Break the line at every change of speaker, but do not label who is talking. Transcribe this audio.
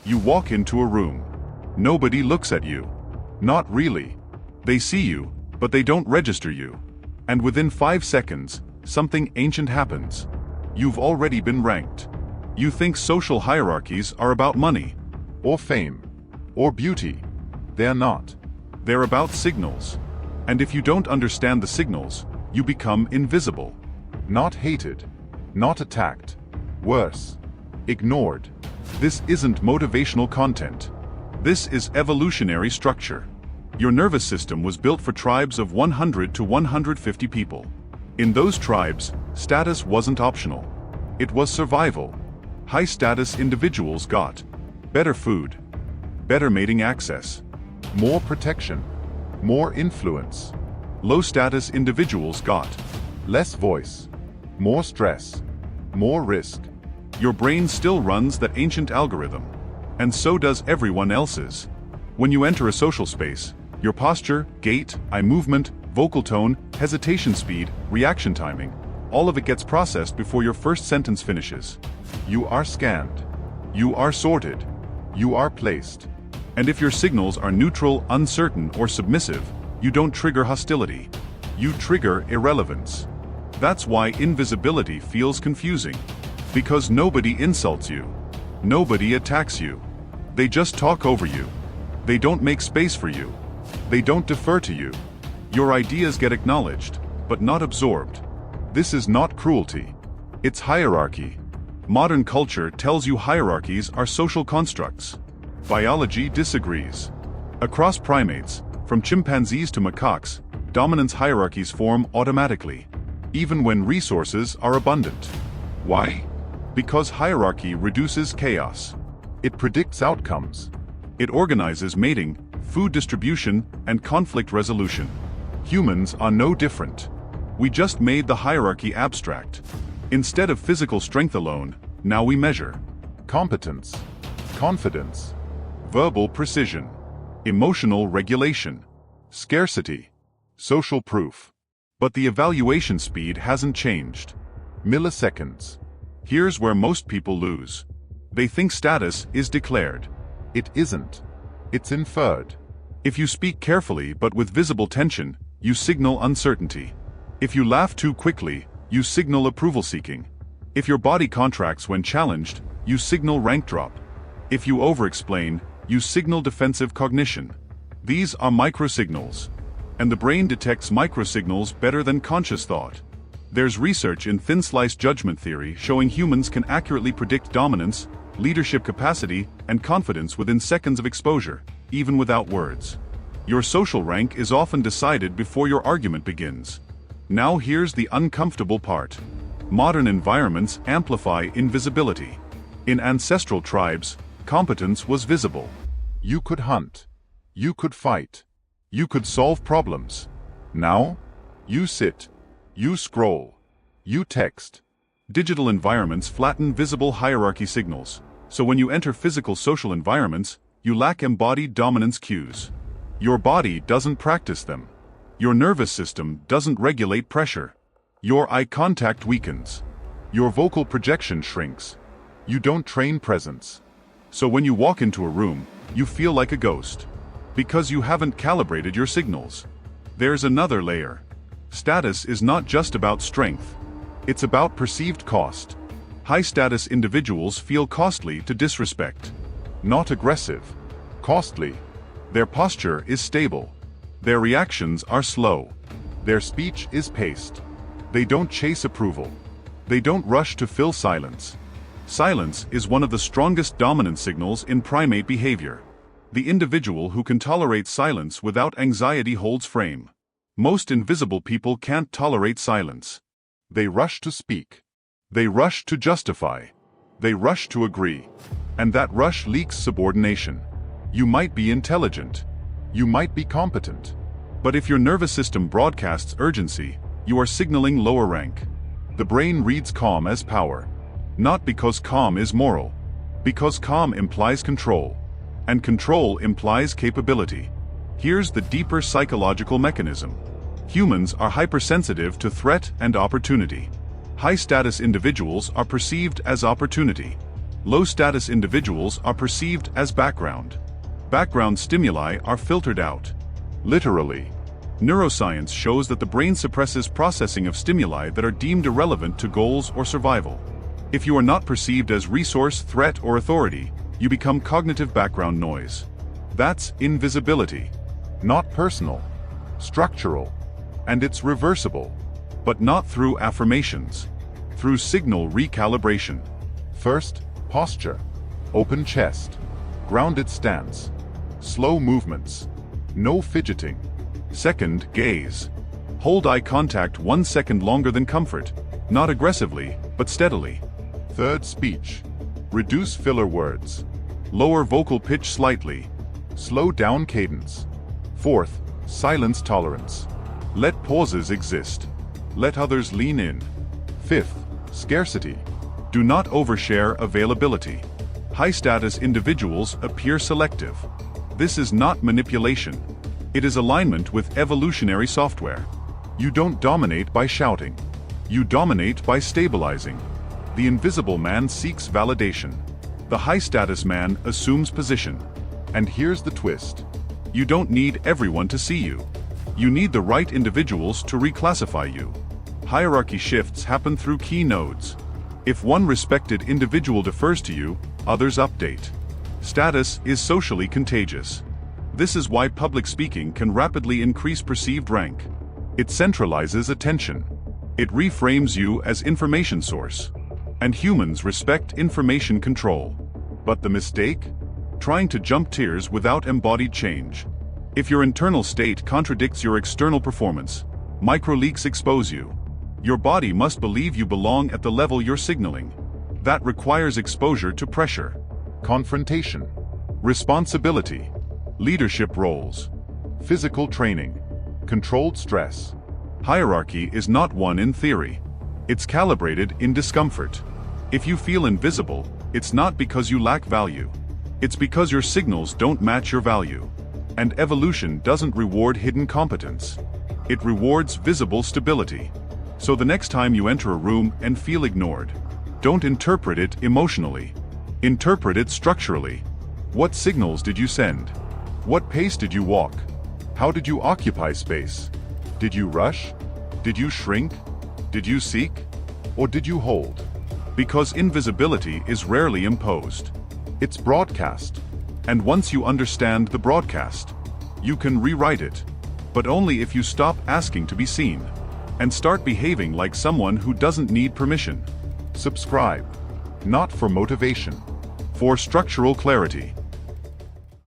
You walk into a room. Nobody looks at you. Not really. They see you, but they don't register you. And within 5 seconds, something ancient happens. You've already been ranked. You think social hierarchies are about money, or fame, or beauty. They're not. They're about signals. And if you don't understand the signals, you become invisible. Not hated. Not attacked. Worse. Ignored. This isn't motivational content. This is evolutionary structure. Your nervous system was built for tribes of 100 to 150 people. In those tribes, status wasn't optional. It was survival. High-status individuals got better food, better mating access, more protection, more influence. Low-status individuals got less voice, more stress, more risk. Your brain still runs that ancient algorithm, and so does everyone else's. When you enter a social space, your posture, gait, eye movement, vocal tone, hesitation speed, reaction timing, all of it gets processed before your first sentence finishes. You are scanned. You are sorted. You are placed. And if your signals are neutral, uncertain, or submissive, you don't trigger hostility. You trigger irrelevance. That's why invisibility feels confusing. Because nobody insults you. Nobody attacks you. They just talk over you. They don't make space for you. They don't defer to you. Your ideas get acknowledged, but not absorbed. This is not cruelty. It's hierarchy. Modern culture tells you hierarchies are social constructs. Biology disagrees. Across primates, from chimpanzees to macaques, dominance hierarchies form automatically, even when resources are abundant. Why? Because hierarchy reduces chaos. It predicts outcomes. It organizes mating, food distribution, and conflict resolution. Humans are no different. We just made the hierarchy abstract. Instead of physical strength alone, now we measure competence, confidence, verbal precision, emotional regulation, scarcity, social proof. But the evaluation speed hasn't changed. Milliseconds. Here's where most people lose. They think status is declared. It isn't. It's inferred. If you speak carefully but with visible tension, you signal uncertainty. If you laugh too quickly, you signal approval seeking. If your body contracts when challenged, you signal rank drop. If you over-explain, you signal defensive cognition. These are microsignals. And the brain detects microsignals better than conscious thought. There's research in thin-slice judgment theory showing humans can accurately predict dominance, leadership capacity, and confidence within seconds of exposure, even without words. Your social rank is often decided before your argument begins. Now here's the uncomfortable part. Modern environments amplify invisibility. In ancestral tribes, competence was visible. You could hunt. You could fight. You could solve problems. Now, you sit. You scroll. You text. Digital environments flatten visible hierarchy signals, so when you enter physical social environments, you lack embodied dominance cues. Your body doesn't practice them. Your nervous system doesn't regulate pressure. Your eye contact weakens. Your vocal projection shrinks. You don't train presence. So when you walk into a room, you feel like a ghost. Because you haven't calibrated your signals. There's another layer. Status is not just about strength. It's about perceived cost. High-status individuals feel costly to disrespect. Not aggressive. Costly. Their posture is stable. Their reactions are slow. Their speech is paced. They don't chase approval. They don't rush to fill silence. Silence is one of the strongest dominance signals in primate behavior. The individual who can tolerate silence without anxiety holds frame. Most invisible people can't tolerate silence. They rush to speak. They rush to justify. They rush to agree. And that rush leaks subordination. You might be intelligent. You might be competent. But if your nervous system broadcasts urgency, you are signaling lower rank. The brain reads calm as power. Not because calm is moral. Because calm implies control. And control implies capability. Here's the deeper psychological mechanism. Humans are hypersensitive to threat and opportunity. High-status individuals are perceived as opportunity. Low-status individuals are perceived as background. Background stimuli are filtered out. Literally. Neuroscience shows that the brain suppresses processing of stimuli that are deemed irrelevant to goals or survival. If you are not perceived as resource, threat, or authority, you become cognitive background noise. That's invisibility. Not personal, structural, and it's reversible. But not through affirmations. Through signal recalibration. First, posture. Open chest. Grounded stance. Slow movements. No fidgeting. Second, gaze. Hold eye contact 1 second longer than comfort. Not aggressively, but steadily. Third, speech. Reduce filler words. Lower vocal pitch slightly. Slow down cadence. Fourth, silence tolerance. Let pauses exist. Let others lean in. Fifth, scarcity. Do not overshare availability. High-status individuals appear selective. This is not manipulation. It is alignment with evolutionary software. You don't dominate by shouting. You dominate by stabilizing. The invisible man seeks validation. The high-status man assumes position. And here's the twist. You don't need everyone to see you. You need the right individuals to reclassify you. Hierarchy shifts happen through key nodes. If one respected individual defers to you, others update. Status is socially contagious. This is why public speaking can rapidly increase perceived rank. It centralizes attention. It reframes you as information source. And humans respect information control. But the mistake? Trying to jump tiers without embodied change. If your internal state contradicts your external performance, microleaks expose you. Your body must believe you belong at the level you're signaling. That requires exposure to pressure, confrontation, responsibility, leadership roles, physical training, controlled stress. Hierarchy is not won in theory. It's calibrated in discomfort. If you feel invisible, it's not because you lack value. It's because your signals don't match your value. And evolution doesn't reward hidden competence. It rewards visible stability. So the next time you enter a room and feel ignored, don't interpret it emotionally. Interpret it structurally. What signals did you send? What pace did you walk? How did you occupy space? Did you rush? Did you shrink? Did you seek? Or did you hold? Because invisibility is rarely imposed. It's broadcast. And once you understand the broadcast, you can rewrite it. But only if you stop asking to be seen. And start behaving like someone who doesn't need permission. Subscribe. Not for motivation. For structural clarity.